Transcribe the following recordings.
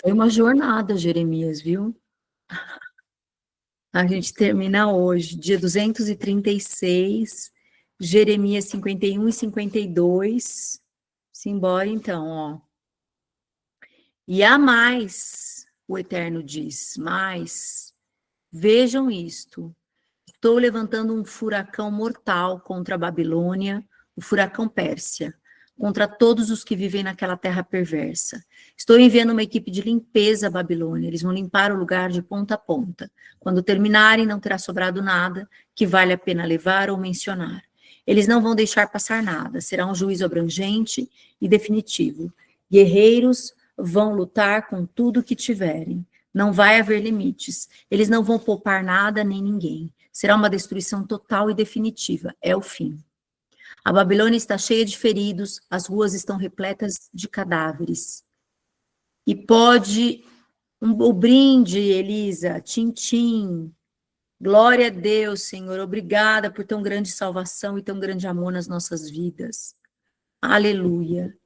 Foi uma jornada, Jeremias, viu? A gente termina hoje, dia 236, Jeremias 51 e 52. Simbora então, ó. E há mais, o Eterno diz, mais. Vejam isto. Estou levantando um furacão mortal contra a Babilônia, o furacão Pérsia, contra todos os que vivem naquela terra perversa. Estou enviando uma equipe de limpeza à Babilônia. Eles vão limpar o lugar de ponta a ponta. Quando terminarem, não terá sobrado nada que vale a pena levar ou mencionar. Eles não vão deixar passar nada. Será um juízo abrangente e definitivo. Guerreiros vão lutar com tudo que tiverem. Não vai haver limites. Eles não vão poupar nada nem ninguém. Será uma destruição total e definitiva. É o fim. A Babilônia está cheia de feridos, as ruas estão repletas de cadáveres. E pode o brinde, Elisa, tchim-tchim. Glória a Deus, Senhor. Obrigada por tão grande salvação e tão grande amor nas nossas vidas. Aleluia.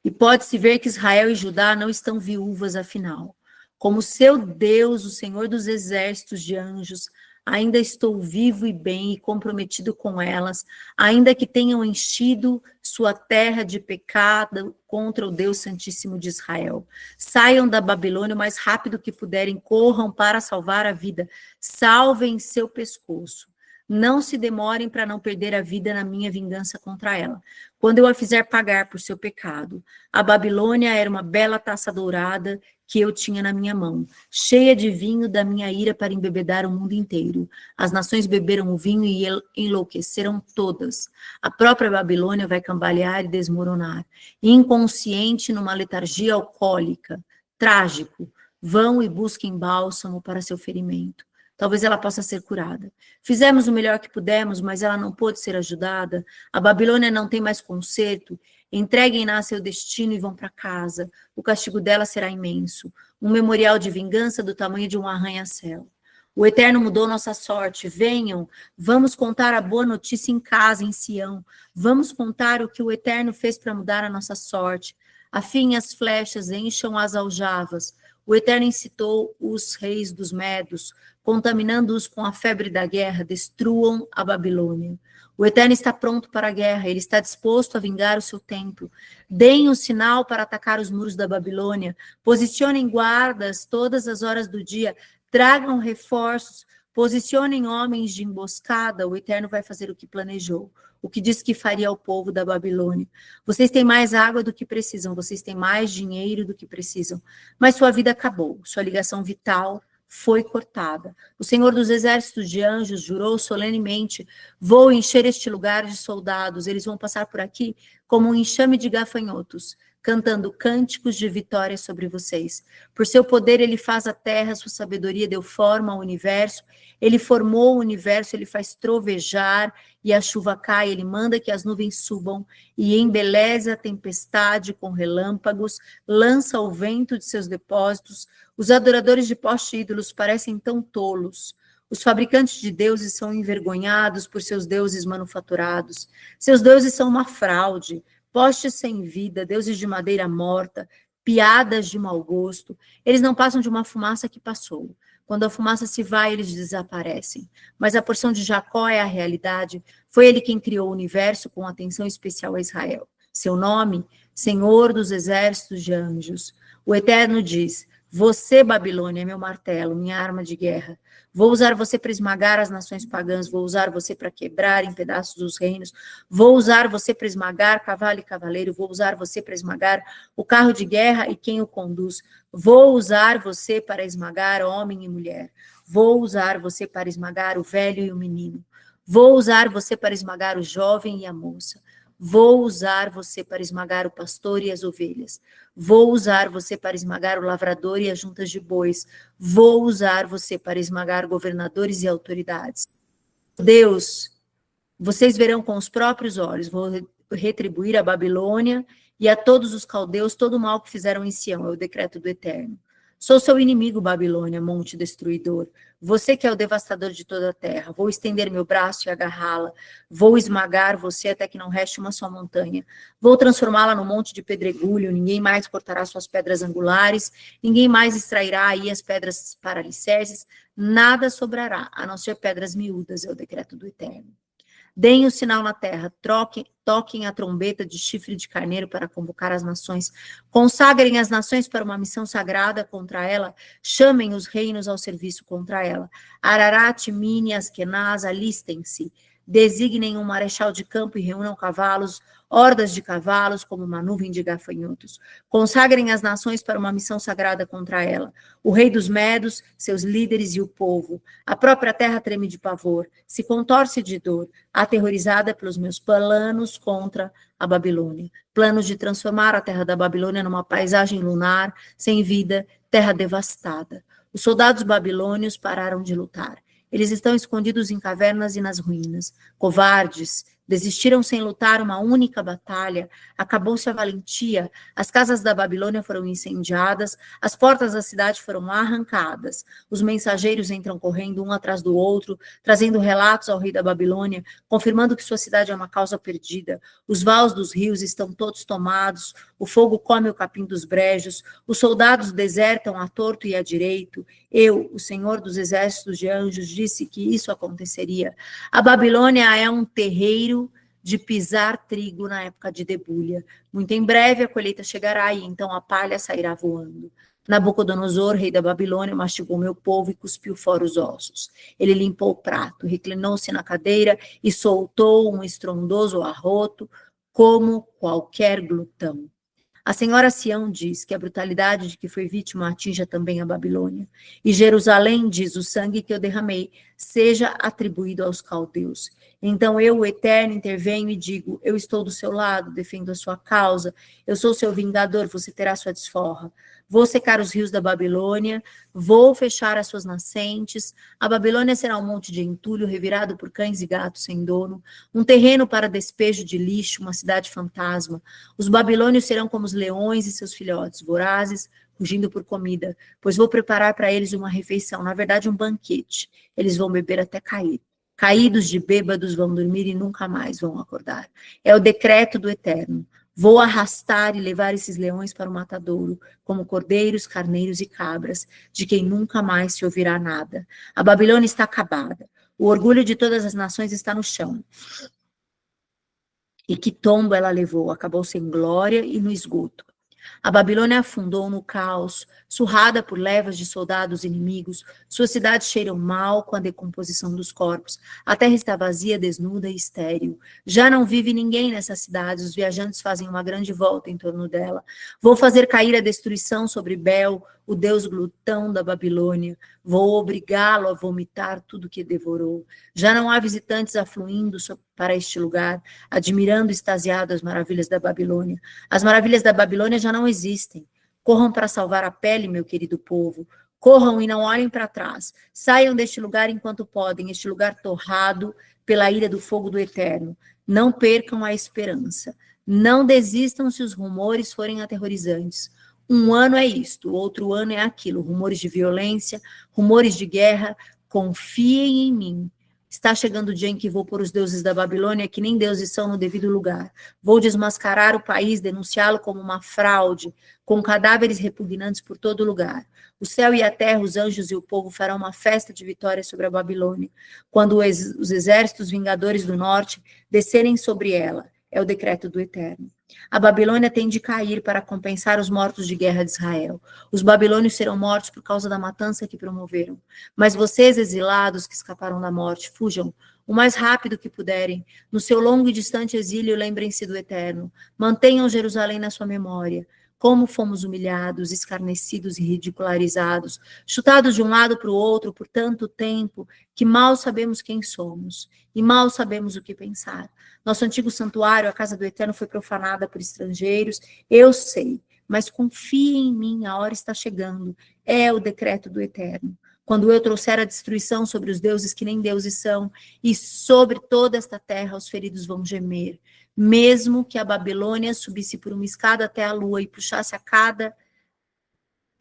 E pode-se ver que Israel e Judá não estão viúvas, afinal. Como seu Deus, o Senhor dos exércitos de anjos, ainda estou vivo e bem e comprometido com elas, ainda que tenham enchido sua terra de pecado contra o Deus Santíssimo de Israel. Saiam da Babilônia o mais rápido que puderem, corram para salvar a vida, salvem seu pescoço. Não se demorem para não perder a vida na minha vingança contra ela, quando eu a fizer pagar por seu pecado. A Babilônia era uma bela taça dourada que eu tinha na minha mão, cheia de vinho da minha ira para embebedar o mundo inteiro. As nações beberam o vinho e enlouqueceram todas. A própria Babilônia vai cambalear e desmoronar, inconsciente numa letargia alcoólica. Trágico. Vão e busquem bálsamo para seu ferimento. Talvez ela possa ser curada. Fizemos o melhor que pudemos, mas ela não pôde ser ajudada. A Babilônia não tem mais conserto. Entreguem-na a seu destino e vão para casa. O castigo dela será imenso. Um memorial de vingança do tamanho de um arranha-céu. O Eterno mudou nossa sorte. Venham, vamos contar a boa notícia em casa, em Sião. Vamos contar o que o Eterno fez para mudar a nossa sorte. Afiem as flechas, encham as aljavas. O Eterno incitou os reis dos medos, contaminando-os com a febre da guerra, destruam a Babilônia. O Eterno está pronto para a guerra, ele está disposto a vingar o seu templo. Deem o sinal para atacar os muros da Babilônia, posicionem guardas todas as horas do dia, tragam reforços, posicionem homens de emboscada, o Eterno vai fazer o que planejou, o que disse que faria ao povo da Babilônia. Vocês têm mais água do que precisam, vocês têm mais dinheiro do que precisam, mas sua vida acabou, sua ligação vital foi cortada. O Senhor dos exércitos de anjos jurou solenemente: vou encher este lugar de soldados, eles vão passar por aqui como um enxame de gafanhotos, cantando cânticos de vitória sobre vocês. Por seu poder ele faz a terra, sua sabedoria deu forma ao universo, ele formou o universo, ele faz trovejar e a chuva cai, ele manda que as nuvens subam e embeleza a tempestade com relâmpagos, lança o vento de seus depósitos. Os adoradores de postes ídolos parecem tão tolos. Os fabricantes de deuses são envergonhados por seus deuses manufaturados. Seus deuses são uma fraude, postes sem vida, deuses de madeira morta, piadas de mau gosto. Eles não passam de uma fumaça que passou. Quando a fumaça se vai, eles desaparecem. Mas a porção de Jacó é a realidade. Foi ele quem criou o universo com atenção especial a Israel. Seu nome, Senhor dos exércitos de anjos. O Eterno diz: você, Babilônia, é meu martelo, minha arma de guerra. Vou usar você para esmagar as nações pagãs, vou usar você para quebrar em pedaços os reinos, vou usar você para esmagar cavalo e cavaleiro, vou usar você para esmagar o carro de guerra e quem o conduz, vou usar você para esmagar homem e mulher, vou usar você para esmagar o velho e o menino, vou usar você para esmagar o jovem e a moça, vou usar você para esmagar o pastor e as ovelhas. Vou usar você para esmagar o lavrador e as juntas de bois. Vou usar você para esmagar governadores e autoridades. Deus, vocês verão com os próprios olhos. Vou retribuir a Babilônia e a todos os caldeus todo o mal que fizeram em Sião. É o decreto do Eterno. Sou seu inimigo, Babilônia, monte destruidor. Você que é o devastador de toda a terra. Vou estender meu braço e agarrá-la. Vou esmagar você até que não reste uma só montanha. Vou transformá-la num monte de pedregulho. Ninguém mais cortará suas pedras angulares. Ninguém mais extrairá aí as pedras para alicerces. Nada sobrará, a não ser pedras miúdas, é o decreto do Eterno. Deem o sinal na terra, toquem a trombeta de chifre de carneiro para convocar as nações, consagrem as nações para uma missão sagrada contra ela, chamem os reinos ao serviço contra ela. Ararat, Mini, Askenaz, alistem-se, designem um marechal de campo e reúnam cavalos, hordas de cavalos como uma nuvem de gafanhotos. Consagrem as nações para uma missão sagrada contra ela. O rei dos medos, seus líderes e o povo. A própria terra treme de pavor, se contorce de dor, aterrorizada pelos meus planos contra a Babilônia. Planos de transformar a terra da Babilônia numa paisagem lunar, sem vida, terra devastada. Os soldados babilônios pararam de lutar. Eles estão escondidos em cavernas e nas ruínas. Covardes, desistiram sem lutar uma única batalha, acabou-se a valentia, as casas da Babilônia foram incendiadas, as portas da cidade foram arrancadas, os mensageiros entram correndo um atrás do outro, trazendo relatos ao rei da Babilônia, confirmando que sua cidade é uma causa perdida, os vales dos rios estão todos tomados, o fogo come o capim dos brejos, os soldados desertam à torto e à direito, eu, o Senhor dos exércitos de anjos, disse que isso aconteceria. A Babilônia é um terreiro de pisar trigo na época de debulha. Muito em breve a colheita chegará e então a palha sairá voando. Nabucodonosor, rei da Babilônia, mastigou meu povo e cuspiu fora os ossos. Ele limpou o prato, reclinou-se na cadeira e soltou um estrondoso arroto, como qualquer glutão. A senhora Sião diz que a brutalidade de que foi vítima atinja também a Babilônia. E Jerusalém diz: o sangue que eu derramei seja atribuído aos caldeus. Então eu, o Eterno, intervenho e digo: eu estou do seu lado, defendo a sua causa, eu sou seu vingador, você terá sua desforra. Vou secar os rios da Babilônia, vou fechar as suas nascentes. A Babilônia será um monte de entulho revirado por cães e gatos sem dono, um terreno para despejo de lixo, uma cidade fantasma. Os babilônios serão como os leões e seus filhotes, vorazes, rugindo por comida, pois vou preparar para eles uma refeição, na verdade um banquete. Eles vão beber até cair. Caídos de bêbados vão dormir e nunca mais vão acordar. É o decreto do Eterno. Vou arrastar e levar esses leões para o matadouro, como cordeiros, carneiros e cabras, de quem nunca mais se ouvirá nada. A Babilônia está acabada. O orgulho de todas as nações está no chão. E que tombo ela levou, acabou sem glória e no esgoto. A Babilônia afundou no caos, surrada por levas de soldados inimigos. Suas cidades cheiram mal com a decomposição dos corpos. A terra está vazia, desnuda e estéril. Já não vive ninguém nessa cidade. Os viajantes fazem uma grande volta em torno dela. Vou fazer cair a destruição sobre Bel, o deus glutão da Babilônia. Vou obrigá-lo a vomitar tudo que devorou. Já não há visitantes afluindo para este lugar, admirando extasiado as maravilhas da Babilônia. As maravilhas da Babilônia já não existem. Corram para salvar a pele, meu querido povo. Corram e não olhem para trás. Saiam deste lugar enquanto podem, este lugar torrado pela ira do fogo do Eterno. Não percam a esperança. Não desistam se os rumores forem aterrorizantes. Um ano é isto, outro ano é aquilo. Rumores de violência, rumores de guerra. Confiem em mim. Está chegando o dia em que vou pôr os deuses da Babilônia, que nem deuses são, no devido lugar. Vou desmascarar o país, denunciá-lo como uma fraude, com cadáveres repugnantes por todo lugar. O céu e a terra, os anjos e o povo farão uma festa de vitória sobre a Babilônia, quando os exércitos vingadores do norte descerem sobre ela. É o decreto do Eterno. A Babilônia tem de cair para compensar os mortos de guerra de Israel. Os babilônios serão mortos por causa da matança que promoveram. Mas vocês, exilados que escaparam da morte, fujam o mais rápido que puderem. No seu longo e distante exílio, lembrem-se do Eterno. Mantenham Jerusalém na sua memória. Como fomos humilhados, escarnecidos e ridicularizados, chutados de um lado para o outro por tanto tempo, que mal sabemos quem somos e mal sabemos o que pensar. Nosso antigo santuário, a casa do Eterno, foi profanada por estrangeiros, eu sei, mas confie em mim, a hora está chegando, é o decreto do Eterno. Quando eu trouxer a destruição sobre os deuses que nem deuses são, e sobre toda esta terra os feridos vão gemer, mesmo que a Babilônia subisse por uma escada até a lua e puxasse a cada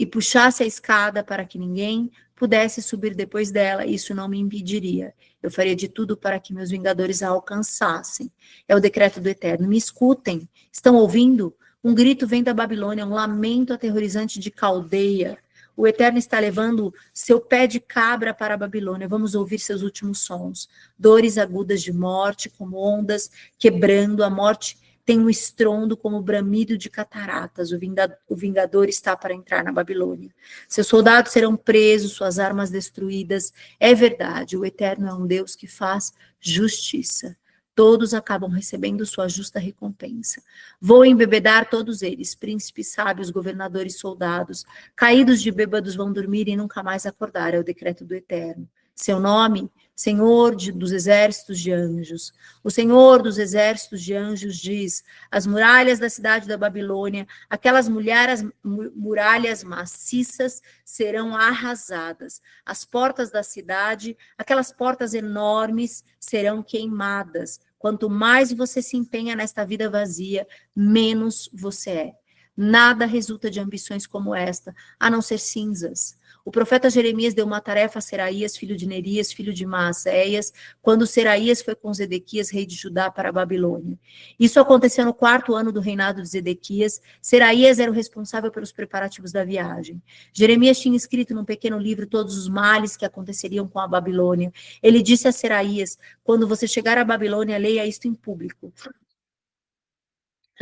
e puxasse a escada para que ninguém pudesse subir depois dela, isso não me impediria. Eu faria de tudo para que meus vingadores a alcançassem. É o decreto do Eterno. Me escutem. Estão ouvindo? Um grito vem da Babilônia, um lamento aterrorizante de Caldeia. O Eterno está levando seu pé de cabra para a Babilônia. Vamos ouvir seus últimos sons. Dores agudas de morte, como ondas quebrando. A morte tem um estrondo como o bramido de cataratas. O vingador está para entrar na Babilônia. Seus soldados serão presos, suas armas destruídas. É verdade, o Eterno é um Deus que faz justiça. Todos acabam recebendo sua justa recompensa. Vou embebedar todos eles, príncipes, sábios, governadores, soldados. Caídos de bêbados vão dormir e nunca mais acordar, é o decreto do Eterno. Seu nome, Senhor dos exércitos de anjos. O Senhor dos exércitos de anjos diz: as muralhas da cidade da Babilônia, aquelas muralhas maciças serão arrasadas. As portas da cidade, aquelas portas enormes, serão queimadas. Quanto mais você se empenha nesta vida vazia, menos você é. Nada resulta de ambições como esta, a não ser cinzas. O profeta Jeremias deu uma tarefa a Seraías, filho de Nerias, filho de Maaseias, quando Seraías foi com Zedequias, rei de Judá, para a Babilônia. Isso aconteceu no 4º ano do reinado de Zedequias. Seraías era o responsável pelos preparativos da viagem. Jeremias tinha escrito num pequeno livro todos os males que aconteceriam com a Babilônia. Ele disse a Seraías: quando você chegar à Babilônia, leia isto em público.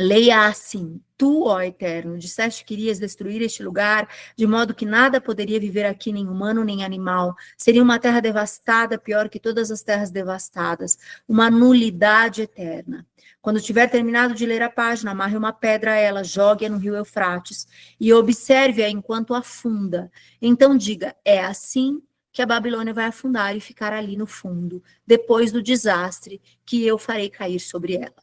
Leia assim: tu, ó Eterno, disseste que irias destruir este lugar, de modo que nada poderia viver aqui, nem humano, nem animal. Seria uma terra devastada, pior que todas as terras devastadas, uma nulidade eterna. Quando tiver terminado de ler a página, amarre uma pedra a ela, jogue-a no rio Eufrates e observe-a enquanto afunda. Então diga: é assim que a Babilônia vai afundar e ficar ali no fundo, depois do desastre que eu farei cair sobre ela.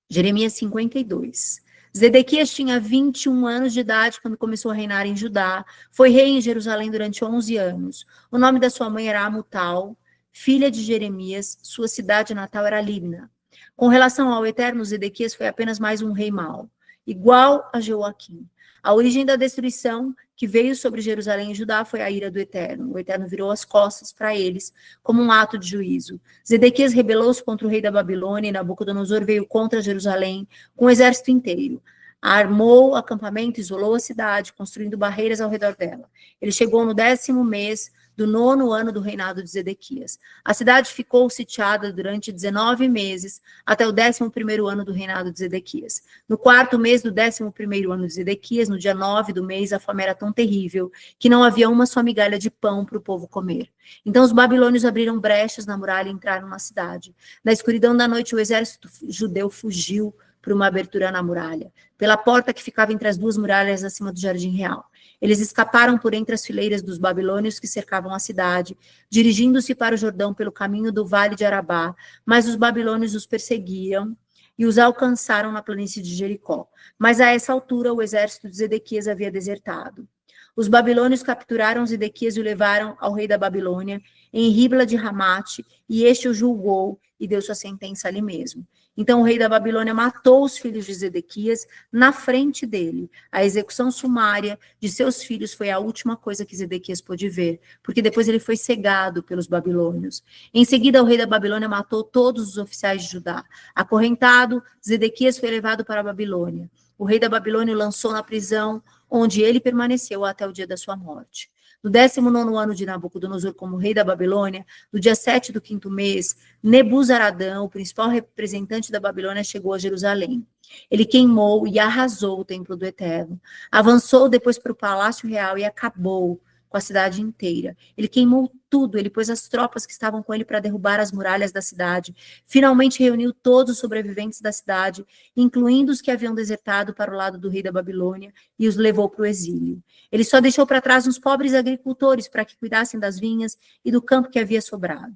Jeremias 52. Zedequias tinha 21 anos de idade quando começou a reinar em Judá. Foi rei em Jerusalém durante 11 anos. O nome da sua mãe era Amutal, filha de Jeremias. Sua cidade natal era Libna. Com relação ao Eterno, Zedequias foi apenas mais um rei mau, igual a Jeoaquim. A origem da destruição que veio sobre Jerusalém e Judá foi a ira do Eterno. O Eterno virou as costas para eles como um ato de juízo. Zedequias rebelou-se contra o rei da Babilônia e Nabucodonosor veio contra Jerusalém com o exército inteiro. Armou acampamento, isolou a cidade, construindo barreiras ao redor dela. Ele chegou no 10º mês do 9º ano do reinado de Zedequias. A cidade ficou sitiada durante 19 meses, até o 11º ano do reinado de Zedequias. No 4º mês do 11º ano de Zedequias, no dia 9 do mês, a fome era tão terrível que não havia uma só migalha de pão para o povo comer. Então os babilônios abriram brechas na muralha e entraram na cidade. Na escuridão da noite, o exército judeu fugiu por uma abertura na muralha, pela porta que ficava entre as duas muralhas acima do jardim real. Eles escaparam por entre as fileiras dos babilônios que cercavam a cidade, dirigindo-se para o Jordão pelo caminho do vale de Arabá, mas os babilônios os perseguiram e os alcançaram na planície de Jericó. Mas a essa altura o exército de Zedequias havia desertado. Os babilônios capturaram Zedequias e o levaram ao rei da Babilônia, em Ribla de Ramate, e este o julgou e deu sua sentença ali mesmo. Então o rei da Babilônia matou os filhos de Zedequias na frente dele. A execução sumária de seus filhos foi a última coisa que Zedequias pôde ver, porque depois ele foi cegado pelos babilônios. Em seguida, o rei da Babilônia matou todos os oficiais de Judá. Acorrentado, Zedequias foi levado para a Babilônia. O rei da Babilônia o lançou na prisão, onde ele permaneceu até o dia da sua morte. No 19º ano de Nabucodonosor como rei da Babilônia, no dia 7 do 5º mês, Nebuzaradã, o principal representante da Babilônia, chegou a Jerusalém. Ele queimou e arrasou o templo do Eterno. Avançou depois para o palácio real e acabou com a cidade inteira. Ele queimou tudo, ele pôs as tropas que estavam com ele para derrubar as muralhas da cidade. Finalmente reuniu todos os sobreviventes da cidade, incluindo os que haviam desertado para o lado do rei da Babilônia, e os levou para o exílio. Ele só deixou para trás uns pobres agricultores para que cuidassem das vinhas e do campo que havia sobrado.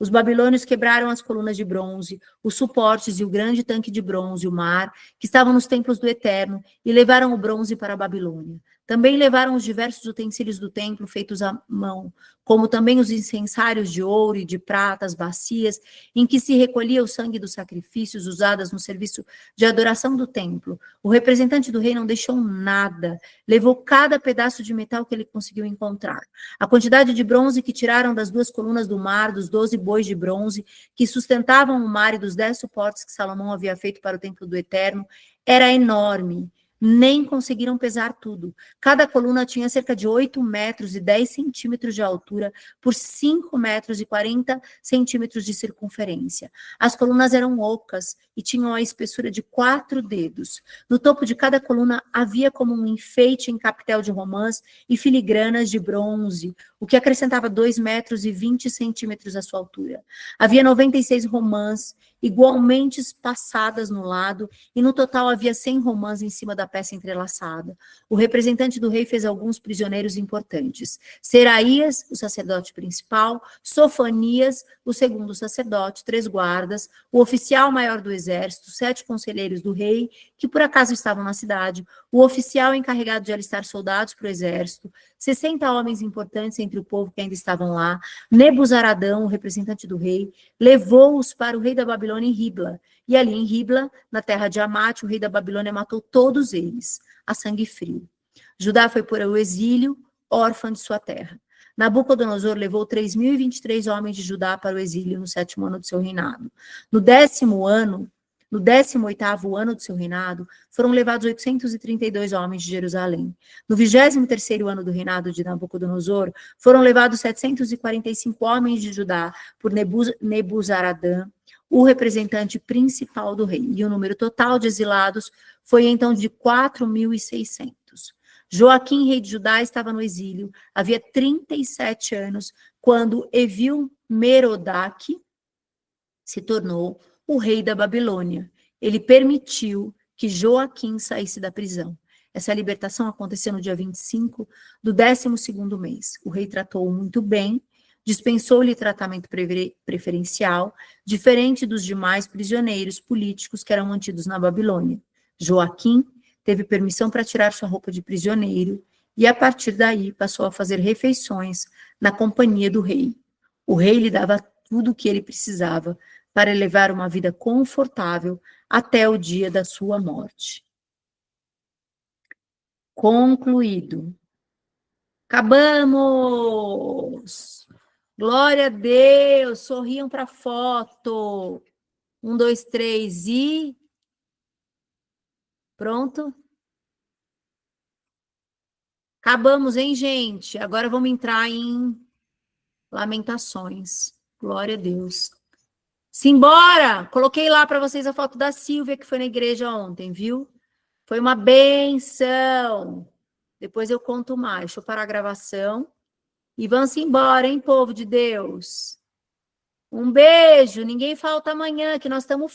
Os babilônios quebraram as colunas de bronze, os suportes e o grande tanque de bronze, o mar, que estavam nos templos do Eterno, e levaram o bronze para a Babilônia. Também levaram os diversos utensílios do templo feitos à mão, como também os incensários de ouro e de prata, as bacias, em que se recolhia o sangue dos sacrifícios usados no serviço de adoração do templo. O representante do rei não deixou nada, levou cada pedaço de metal que ele conseguiu encontrar. A quantidade de bronze que tiraram das 2 colunas do mar, dos 12 bois de bronze que sustentavam o mar e dos 10 suportes que Salomão havia feito para o templo do Eterno, era enorme. Nem conseguiram pesar tudo. Cada coluna tinha cerca de 8 metros e 10 centímetros de altura por 5 metros e 40 centímetros de circunferência. As colunas eram ocas e tinham a espessura de 4 dedos. No topo de cada coluna havia como um enfeite em capitel de romãs e filigranas de bronze, o que acrescentava 2 metros e 20 centímetros à sua altura. Havia 96 romãs, igualmente espaçadas no lado, e no total havia 100 romãs em cima da peça entrelaçada. O representante do rei fez alguns prisioneiros importantes. Seraías, o sacerdote principal, Sofanias, o segundo sacerdote, 3 guardas, o oficial maior do exército, 7 conselheiros do rei, que por acaso estavam na cidade, o oficial encarregado de alistar soldados para o exército, 60 homens importantes entre o povo que ainda estavam lá, Nebuzaradão, o representante do rei, levou-os para o rei da Babilônia em Ribla, e ali em Ribla, na terra de Amate, o rei da Babilônia matou todos eles, a sangue frio. Judá foi para o exílio, órfã de sua terra. Nabucodonosor levou 3.023 homens de Judá para o exílio no 7º ano de seu reinado. No 18º ano de seu reinado, foram levados 832 homens de Jerusalém. No 23º ano do reinado de Nabucodonosor, foram levados 745 homens de Judá por Nebuzaradã, o representante principal do rei. E o número total de exilados foi então de 4.600. Joaquim, rei de Judá, estava no exílio, havia 37 anos, quando Evil-Merodach se tornou o rei da Babilônia. Ele permitiu que Joaquim saísse da prisão. Essa libertação aconteceu no dia 25 do 12º mês. O rei tratou-o muito bem, dispensou-lhe tratamento preferencial, diferente dos demais prisioneiros políticos que eram mantidos na Babilônia. Joaquim teve permissão para tirar sua roupa de prisioneiro e, a partir daí, passou a fazer refeições na companhia do rei. O rei lhe dava tudo o que ele precisava para levar uma vida confortável até o dia da sua morte. Concluído. Acabamos! Glória a Deus! Sorriam para a foto. 1, 2, 3 e... Pronto? Acabamos, hein, gente? Agora vamos entrar em Lamentações. Glória a Deus. Simbora! Coloquei lá para vocês a foto da Silvia, que foi na igreja ontem, viu? Foi uma benção. Depois eu conto mais. Deixa eu parar a gravação. E vamos embora, hein, povo de Deus? Um beijo. Ninguém falta amanhã, que nós estamos